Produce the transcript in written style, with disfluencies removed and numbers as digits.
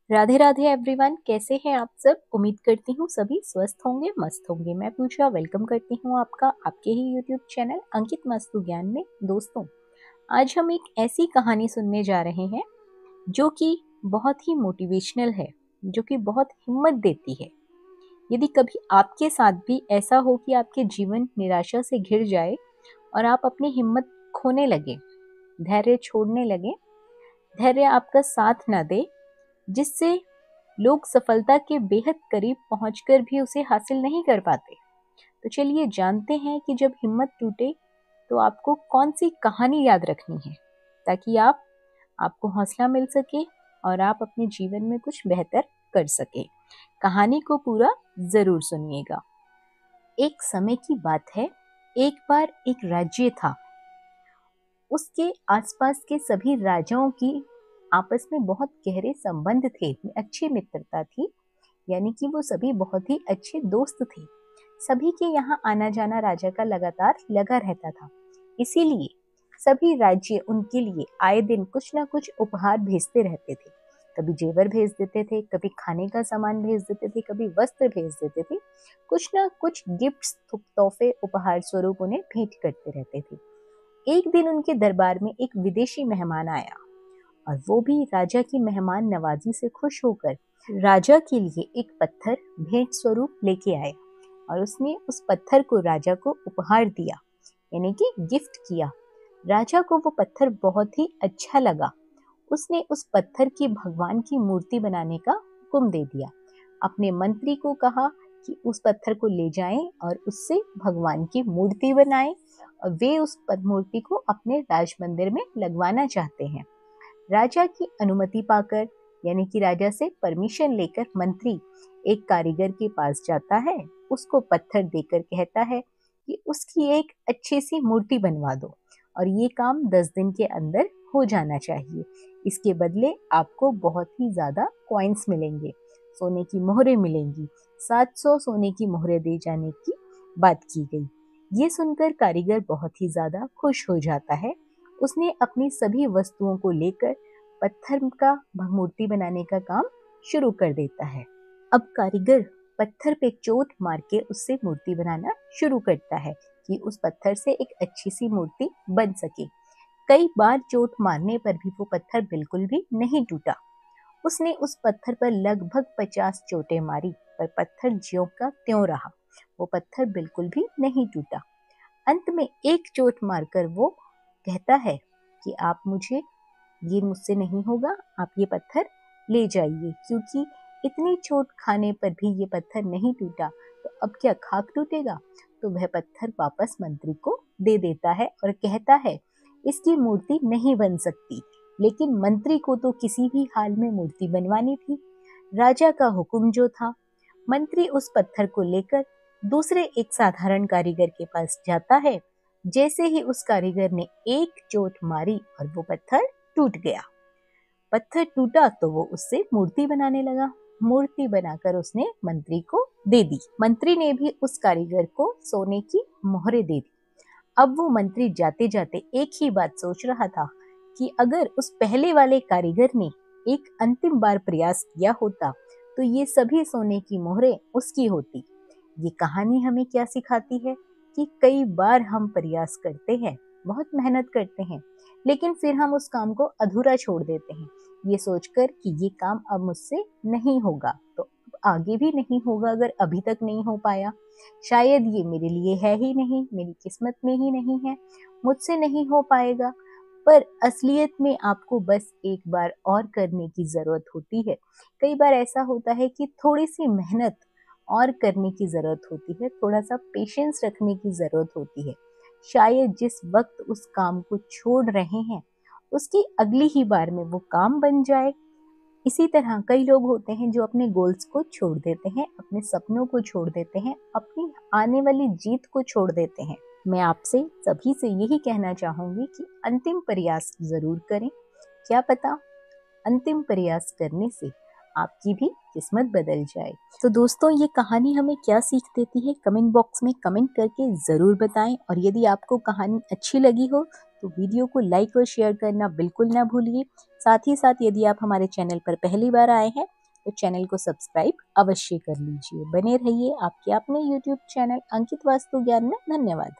Radhe Radhe everyone, कैसे हैं आप सब। उम्मीद करती हूँ सभी स्वस्थ होंगे, मस्त होंगे। मैं पूजा वेलकम करती हूँ आपका आपके ही यूट्यूब चैनल अंकित मस्तु ज्ञान में। दोस्तों, आज हम एक ऐसी कहानी सुनने जा रहे हैं जो कि बहुत ही मोटिवेशनल है, जो कि बहुत हिम्मत देती है। यदि कभी आपके साथ भी ऐसा हो कि आपके जीवन निराशा से घिर जाए और आप अपनी हिम्मत खोने लगे, धैर्य छोड़ने लगे, धैर्य आपका साथ न दे, जिससे लोग सफलता के बेहद करीब पहुंचकर भी उसे हासिल नहीं कर पाते, तो चलिए जानते हैं कि जब हिम्मत टूटे तो आपको कौन सी कहानी याद रखनी है, ताकि आपको हौसला मिल सके और आप अपने जीवन में कुछ बेहतर कर सके। कहानी को पूरा जरूर सुनिएगा। एक समय की बात है, एक बार एक राज्य था। उसके आसपास के सभी राजाओं की आपस में बहुत गहरे संबंध थे, अच्छी मित्रता थी। यानी कि वो सभी बहुत ही अच्छे दोस्त थे। सभी के यहाँ आना जाना राजा का लगातार लगा रहता था। इसीलिए सभी राज्य उनके लिए आए दिन कुछ ना कुछ उपहार भेजते रहते थे। कभी जेवर भेज देते थे, कभी खाने का सामान भेज देते थे, कभी वस्त्र भेज देते थे। कुछ ना कुछ गिफ्ट्स, तोहफे, उपहार स्वरूप उन्हें भेंट करते रहते थे। एक दिन उनके दरबार में एक विदेशी मेहमान आया और वो भी राजा की मेहमान नवाजी से खुश होकर राजा के लिए एक पत्थर भेंट स्वरूप लेके आया और उसने उस पत्थर को राजा को उपहार दिया, यानी कि गिफ्ट किया। राजा को वो पत्थर बहुत ही अच्छा लगा। उसने उस पत्थर की भगवान की मूर्ति बनाने का हुक्म दे दिया। अपने मंत्री को कहा कि उस पत्थर को ले जाएं और उससे भगवान की मूर्ति बनाएं, और वे उस मूर्ति को अपने राज मंदिर में लगवाना चाहते हैं। राजा की अनुमति पाकर, यानी कि राजा से परमिशन लेकर, मंत्री एक कारीगर के पास जाता है, उसको पत्थर देकर कहता है कि उसकी एक अच्छी सी मूर्ति बनवा दो और ये काम 10 दिन के अंदर हो जाना चाहिए। इसके बदले आपको बहुत ही ज्यादा कॉइन्स मिलेंगे, सोने की मोहरें मिलेंगी। 700 सोने की मोहरें दे जाने की बात की गई। ये सुनकर कारीगर बहुत ही ज्यादा खुश हो जाता है। उसने अपनी सभी वस्तुओं को लेकर पत्थर का मूर्ति बनाने का काम शुरू कर देता है। अब कारीगर पत्थर पे चोट मार के उससे मूर्ति बनाना शुरू करता है कि उस पत्थर से एक अच्छी सी मूर्ति बन सके। कई बार चोट मारने पर भी वो पत्थर बिल्कुल भी नहीं टूटा। उसने उस पत्थर पर लगभग 50 चोटें मारी, पर पत्थर ज्यों का त्यों रहा। वो पत्थर बिल्कुल भी नहीं टूटा। अंत में एक चोट मारकर वो कहता है कि आप मुझे, ये मुझसे नहीं होगा, आप ये पत्थर ले जाइए, क्योंकि इतनी चोट खाने पर भी ये पत्थर नहीं टूटा, तो अब क्या खाक टूटेगा। तो वह पत्थर वापस मंत्री को दे देता है और कहता है इसकी मूर्ति नहीं बन सकती। लेकिन मंत्री को तो किसी भी हाल में मूर्ति बनवानी थी। राजा का हुक्म जो था। मंत्री उस पत्थर को लेकर दूसरे एक साधारण कारीगर के पास जाता है। जैसे ही उस कारीगर ने एक चोट मारी और वो पत्थर टूट गया। पत्थर टूटा तो वो उससे मूर्ति बनाने लगा। मूर्ति बनाकर उसने मंत्री को दे दी। मंत्री ने भी उस कारीगर को सोने की मोहरें दे दी। अब वो मंत्री जाते जाते एक ही बात सोच रहा था कि अगर उस पहले वाले कारीगर ने एक अंतिम बार प्रयास किया होता तो ये सभी सोने की मोहरें उसकी होती। ये कहानी हमें क्या सिखाती है कि कई बार हम प्रयास करते हैं, बहुत मेहनत करते हैं, लेकिन फिर हम उस काम को अधूरा छोड़ देते हैं, ये सोचकर कि ये काम अब मुझसे नहीं होगा, तो अब आगे भी नहीं होगा। अगर अभी तक नहीं हो पाया, शायद ये मेरे लिए है ही नहीं, मेरी किस्मत में ही नहीं है, मुझसे नहीं हो पाएगा। पर असलियत में आपको बस एक बार और करने की जरूरत होती है। कई बार ऐसा होता है कि थोड़ी सी मेहनत और करने की जरूरत होती है, थोड़ा सा पेशेंस रखने की जरूरत होती है। शायद जिस वक्त उस काम को छोड़ रहे हैं उसकी अगली ही बार में वो काम बन जाए। इसी तरह कई लोग होते हैं जो अपने गोल्स को छोड़ देते हैं, अपने सपनों को छोड़ देते हैं, अपनी आने वाली जीत को छोड़ देते हैं। मैं आपसे सभी से यही कहना चाहूंगी कि अंतिम प्रयास जरूर करें। क्या पता अंतिम प्रयास करने से आपकी भी किस्मत बदल जाए। तो दोस्तों, ये कहानी हमें क्या सीख देती है, कमेंट बॉक्स में कमेंट करके जरूर बताएं। और यदि आपको कहानी अच्छी लगी हो तो वीडियो को लाइक और शेयर करना बिल्कुल ना भूलिए। साथ ही साथ यदि आप हमारे चैनल पर पहली बार आए हैं तो चैनल को सब्सक्राइब अवश्य कर लीजिए। बने रहिए आपके अपने YouTube चैनल अंकित वास्तु ज्ञान में। धन्यवाद।